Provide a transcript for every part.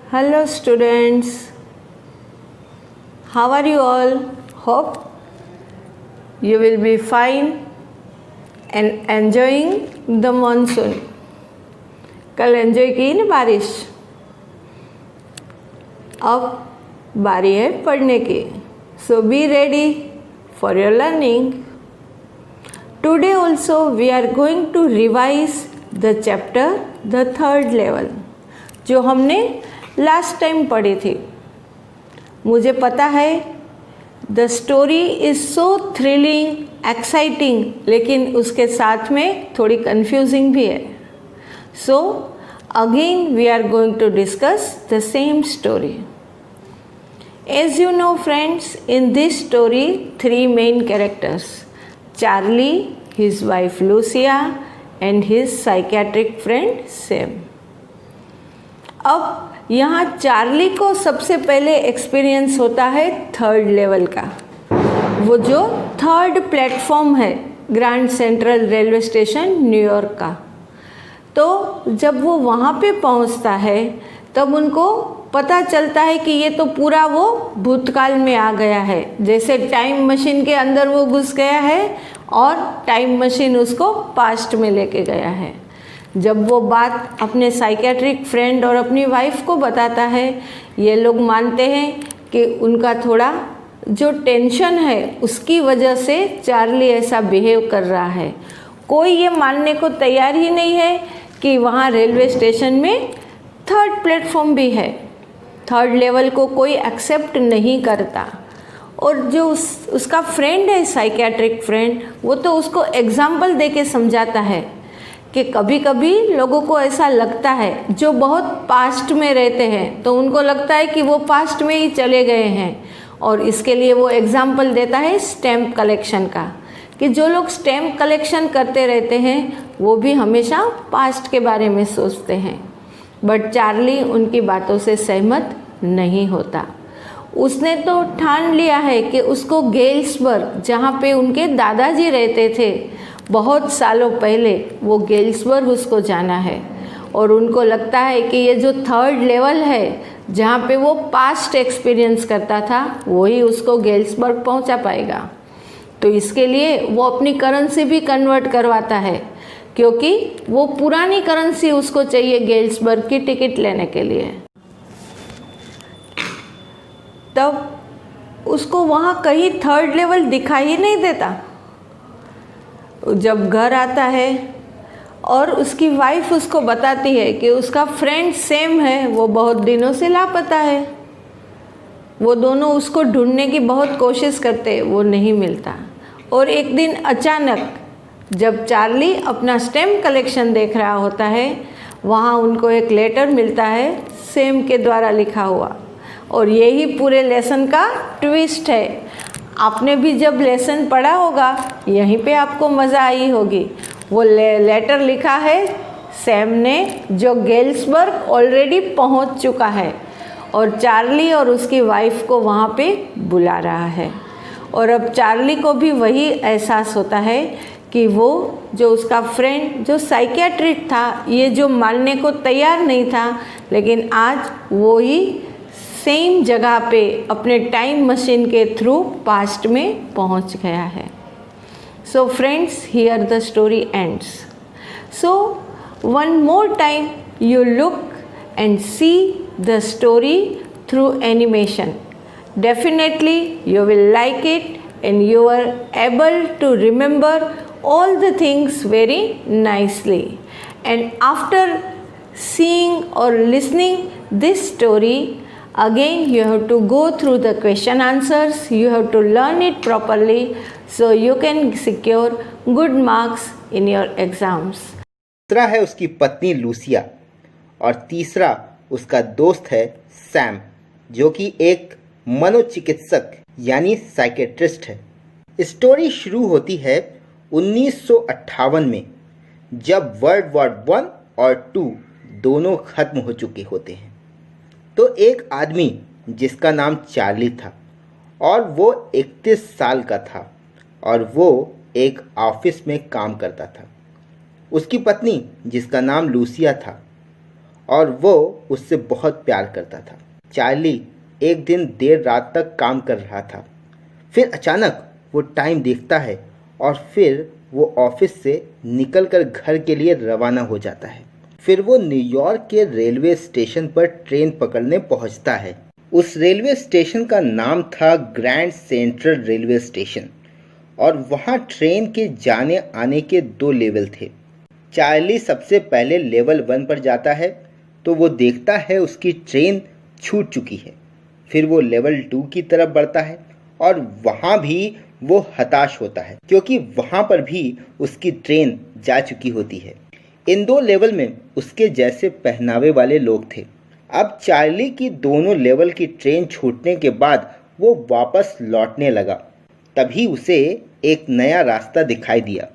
Hello students, how are you all? Hope you will be fine and enjoying the monsoon. कल enjoy की ना बारिश, अब बारी है पढ़ने की. So be ready for your learning. Today also we are going to revise the chapter the third level जो हमने लास्ट टाइम पढ़ी थी. मुझे पता है the story is so thrilling exciting, लेकिन उसके साथ में थोड़ी कंफ्यूजिंग भी है. So again we are going to discuss the same story. As you know friends, in this story 3 main characters, Charlie, his wife Lucia and his psychiatric friend Sam. अब यहाँ Charlie को सबसे पहले एक्सपीरियंस होता है third level का, वो जो थर्ड प्लेटफॉर्म है grand central railway station New York का. तो जब वो वहाँ पे पहुँचता है तब उनको पता चलता है कि ये तो पूरा वो भूतकाल में आ गया है, जैसे टाइम मशीन के अंदर वो घुस गया है और टाइम मशीन उसको पास्ट में लेके गया है. जब वो बात अपने साइकियाट्रिक फ्रेंड और अपनी वाइफ को बताता है, ये लोग मानते हैं कि उनका थोड़ा जो टेंशन है उसकी वजह से चार्ली ऐसा बिहेव कर रहा है. कोई ये मानने को तैयार ही नहीं है कि वहाँ रेलवे स्टेशन में थर्ड प्लेटफॉर्म भी है. थर्ड लेवल को कोई एक्सेप्ट नहीं करता. और जो उसका फ्रेंड है साइकियाट्रिक फ्रेंड, वो तो उसको एग्जाम्पल दे के समझाता है कि कभी कभी लोगों को ऐसा लगता है जो बहुत पास्ट में रहते हैं तो उनको लगता है कि वो पास्ट में ही चले गए हैं. और इसके लिए वो एग्जाम्पल देता है स्टैम्प कलेक्शन का, कि जो लोग स्टैम्प कलेक्शन करते रहते हैं वो भी हमेशा पास्ट के बारे में सोचते हैं. बट चार्ली उनकी बातों से सहमत नहीं होता. उसने तो ठान लिया है कि उसको गेल्सबर्ग, जहाँ पे उनके दादाजी रहते थे बहुत सालों पहले, वो गेल्सबर्ग उसको जाना है. और उनको लगता है कि ये जो थर्ड लेवल है जहाँ पे वो पास्ट एक्सपीरियंस करता था वही उसको गेल्सबर्ग पहुँचा पाएगा. तो इसके लिए वो अपनी करेंसी भी कन्वर्ट करवाता है, क्योंकि वो पुरानी करेंसी उसको चाहिए गेल्सबर्ग की टिकट लेने के लिए. तब उसको वहाँ कहीं थर्ड लेवल दिखाई ही नहीं देता. जब घर आता है और उसकी वाइफ उसको बताती है कि उसका फ्रेंड सैम है, वो बहुत दिनों से लापता है. वो दोनों उसको ढूंढने की बहुत कोशिश करते, वो नहीं मिलता. और एक दिन अचानक जब चार्ली अपना स्टैम्प कलेक्शन देख रहा होता है, वहाँ उनको एक लेटर मिलता है सैम के द्वारा लिखा हुआ. और यही पूरे लेसन का ट्विस्ट है. आपने भी जब लेसन पढ़ा होगा यहीं पे आपको मज़ा आई होगी. वो लेटर लिखा है सैम ने, जो गेल्सबर्ग ऑलरेडी पहुंच चुका है और चार्ली और उसकी वाइफ को वहाँ पे बुला रहा है. और अब चार्ली को भी वही एहसास होता है कि वो जो उसका फ्रेंड जो साइकियाट्रिस्ट था, ये जो मानने को तैयार नहीं था, लेकिन आज वो ही सेम जगह पे अपने टाइम मशीन के थ्रू पास्ट में पहुंच गया है. So friends, here the story ends. So one more time you look and see the story through animation. Definitely you will like it and you are able to remember all the things very nicely. And after seeing or listening this story, again you have to go through the question answers, you have to learn it properly so you can secure good marks in your exams. दूसरा है उसकी पत्नी Lucia और तीसरा उसका दोस्त है Sam, जो कि एक मनोचिकित्सक यानी साइकेट्रिस्ट है. स्टोरी शुरू होती है 1958 में, जब वर्ल्ड वॉर 1 और 2 दोनों खत्म हो चुके होते हैं. तो एक आदमी जिसका नाम चार्ली था और वो 31 साल का था और वो एक ऑफिस में काम करता था. उसकी पत्नी जिसका नाम लूसिया था और वो उससे बहुत प्यार करता था। चार्ली एक दिन देर रात तक काम कर रहा था। फिर अचानक वो टाइम देखता है और फिर वो ऑफिस से निकलकर घर के लिए रवाना हो जाता है। फिर वो न्यूयॉर्क के रेलवे स्टेशन पर ट्रेन पकड़ने पहुंचता है। उस रेलवे स्टेशन का नाम था ग्रैंड सेंट्रल रेलवे स्टेशन और वहाँ ट्रेन के जाने आने के 2 लेवल थे। चार्ली सबसे पहले लेवल 1 पर जाता है तो वो देखता है उसकी ट्रेन छूट चुकी है। फिर वो लेवल 2 की तरफ बढ़ता है और वहाँ भी वो हताश होता है क्योंकि वहाँ पर भी उसकी ट्रेन जा चुकी होती है। इन 2 लेवल में उसके जैसे पहनावे वाले लोग थे। अब चार्ली की दोनों लेवल की ट्रेन छूटने के बाद वो वापस लौटने लगा। तभी उसे एक नया रास्ता दिखाई दिया।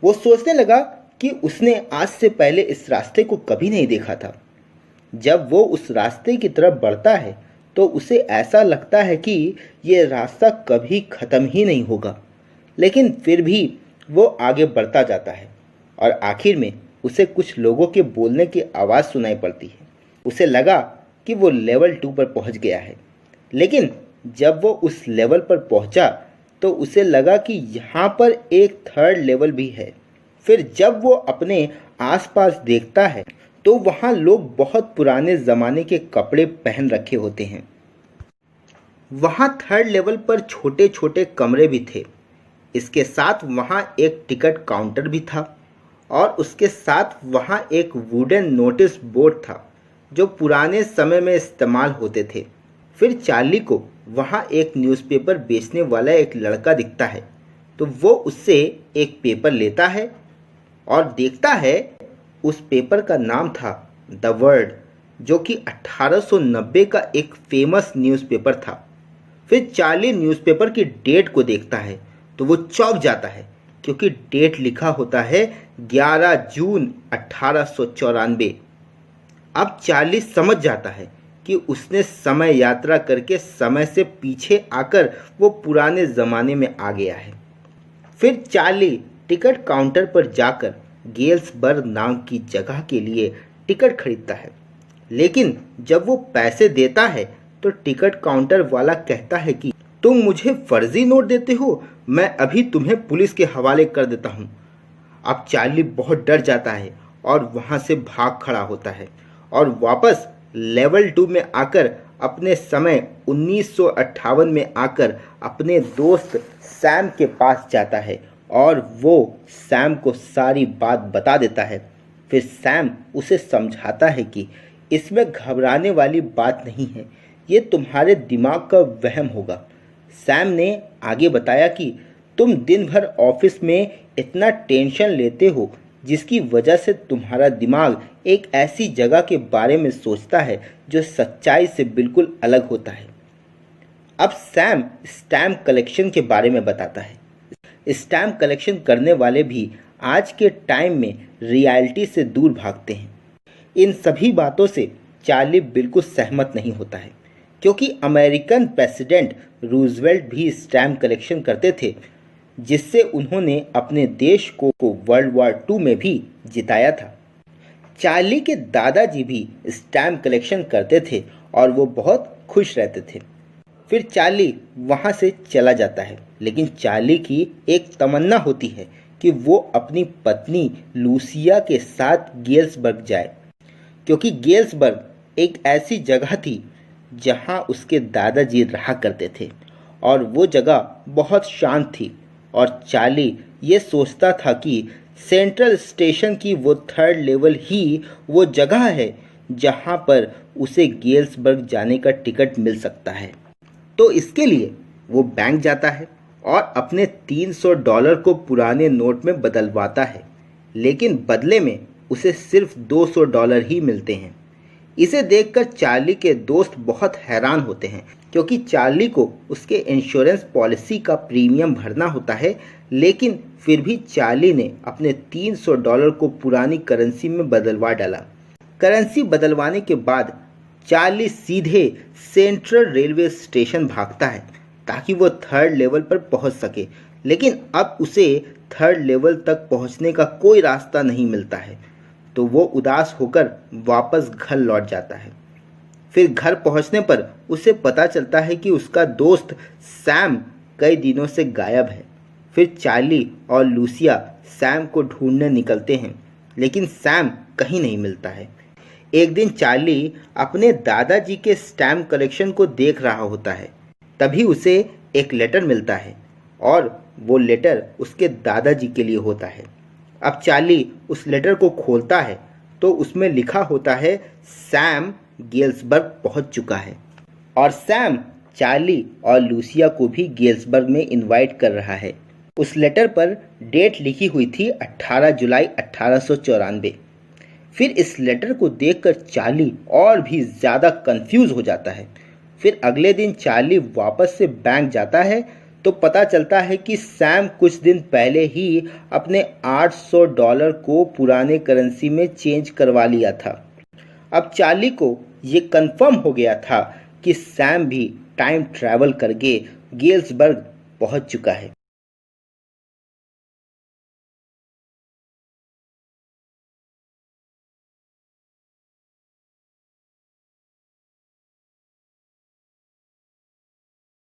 वो सोचने लगा कि उसने आज से पहले इस रास्ते को कभी नहीं देखा था। जब वो उस रास्ते की तरफ बढ़ता है तो उसे ऐसा लगता है कि ये रास्ता कभी ख़त्म ही नहीं होगा, लेकिन फिर भी वो आगे बढ़ता जाता है और आखिर में उसे कुछ लोगों के बोलने की आवाज़ सुनाई पड़ती है। उसे लगा कि वो लेवल 2 पर पहुंच गया है, लेकिन जब वो उस लेवल पर पहुंचा तो उसे लगा कि यहाँ पर एक 3rd लेवल भी है। फिर जब वो अपने आसपास देखता है तो वहाँ लोग बहुत पुराने ज़माने के कपड़े पहन रखे होते हैं। वहाँ 3rd लेवल पर छोटे छोटे कमरे भी थे। इसके साथ वहाँ एक टिकट काउंटर भी था और उसके साथ वहाँ एक वुडन नोटिस बोर्ड था जो पुराने समय में इस्तेमाल होते थे। फिर चार्ली को वहाँ एक न्यूज़पेपर बेचने वाला एक लड़का दिखता है तो वो उससे एक पेपर लेता है और देखता है उस पेपर का नाम था द वर्ल्ड, जो कि 1890 का एक फेमस न्यूज़पेपर था। फिर चार्ली न्यूज़पेपर की डेट को देखता है तो वो चौंक जाता है क्योंकि डेट लिखा होता है 11 जून 1894। अब चार्ली समझ जाता है कि उसने समय यात्रा करके समय से पीछे आकर वो पुराने ज़माने में आ गया है। फिर चार्ली टिकट काउंटर पर जाकर गेल्सबर्ग नाम की जगह के लिए टिकट खरीदता है, लेकिन जब वो पैसे देता है तो टिकट काउंटर वाला कहता है कि तुम मुझे फर्जी नोट देते हो, मैं अभी तुम्हें पुलिस के हवाले कर देता हूँ। अब चार्ली बहुत डर जाता है और वहाँ से भाग खड़ा होता है और वापस लेवल 2 में आकर अपने समय 1958 में आकर अपने दोस्त सैम के पास जाता है और वो सैम को सारी बात बता देता है। फिर सैम उसे समझाता है कि इसमें घबराने वाली बात नहीं है, ये तुम्हारे दिमाग का वहम होगा। सैम ने आगे बताया कि तुम दिन भर ऑफिस में इतना टेंशन लेते हो जिसकी वजह से तुम्हारा दिमाग एक ऐसी जगह के बारे में सोचता है जो सच्चाई से बिल्कुल अलग होता है। अब सैम स्टैम्प कलेक्शन के बारे में बताता है। स्टैम्प कलेक्शन करने वाले भी आज के टाइम में रियलिटी से दूर भागते हैं। इन सभी बातों से चार्ली बिल्कुल सहमत नहीं होता है क्योंकि अमेरिकन प्रेसिडेंट रूजवेल्ट भी स्टैम्प कलेक्शन करते थे, जिससे उन्होंने अपने देश को वर्ल्ड वॉर 2 में भी जिताया था। चार्ली के दादाजी भी स्टैम्प कलेक्शन करते थे और वो बहुत खुश रहते थे। फिर चार्ली वहाँ से चला जाता है, लेकिन चार्ली की एक तमन्ना होती है कि वो अपनी पत्नी लूसिया के साथ गेल्सबर्ग जाए, क्योंकि गेल्सबर्ग एक ऐसी जगह थी जहाँ उसके दादाजी रहा करते थे और वो जगह बहुत शांत थी। और चार्ली ये सोचता था कि सेंट्रल स्टेशन की वो 3rd लेवल ही वो जगह है जहाँ पर उसे गेल्सबर्ग जाने का टिकट मिल सकता है। तो इसके लिए वो बैंक जाता है और अपने $300 को पुराने नोट में बदलवाता है, लेकिन बदले में उसे सिर्फ $200 ही मिलते हैं। इसे देखकर चार्ली के दोस्त बहुत हैरान होते हैं क्योंकि चार्ली को उसके इंश्योरेंस पॉलिसी का प्रीमियम भरना होता है, लेकिन फिर भी चार्ली ने अपने $300 को पुरानी करेंसी में बदलवा डाला। करेंसी बदलवाने के बाद चार्ली सीधे सेंट्रल रेलवे स्टेशन भागता है ताकि वो 3rd लेवल पर पहुंच सके, लेकिन अब उसे 3rd लेवल तक पहुंचने का कोई रास्ता नहीं मिलता है। तो तो वो उदास होकर वापस घर लौट जाता है। फिर घर पहुंचने पर उसे पता चलता है कि उसका दोस्त सैम कई दिनों से गायब है। फिर चार्ली और लूसिया सैम को ढूंढने निकलते हैं, लेकिन सैम कहीं नहीं मिलता है। एक दिन चार्ली अपने दादाजी के स्टैम्प कलेक्शन को देख रहा होता है। तभी उसे एक लेटर मिलता है और वो लेटर उसके दादाजी के लिए होता है। अब चार्ली उस लेटर को खोलता है तो उसमें लिखा होता है सैम गेल्सबर्ग पहुंच चुका है और सैम चार्ली और लूसिया को भी गेल्सबर्ग में इनवाइट कर रहा है। उस लेटर पर डेट लिखी हुई थी 18 जुलाई 1894। फिर इस लेटर को देखकर चार्ली और भी ज़्यादा कंफ्यूज हो जाता है। फिर अगले दिन चार्ली वापस से बैंक जाता है तो पता चलता है कि सैम कुछ दिन पहले ही अपने $800 को पुराने करेंसी में चेंज करवा लिया था। अब चार्ली को ये कंफर्म हो गया था कि सैम भी टाइम ट्रैवल करके गेल्सबर्ग पहुंच चुका है।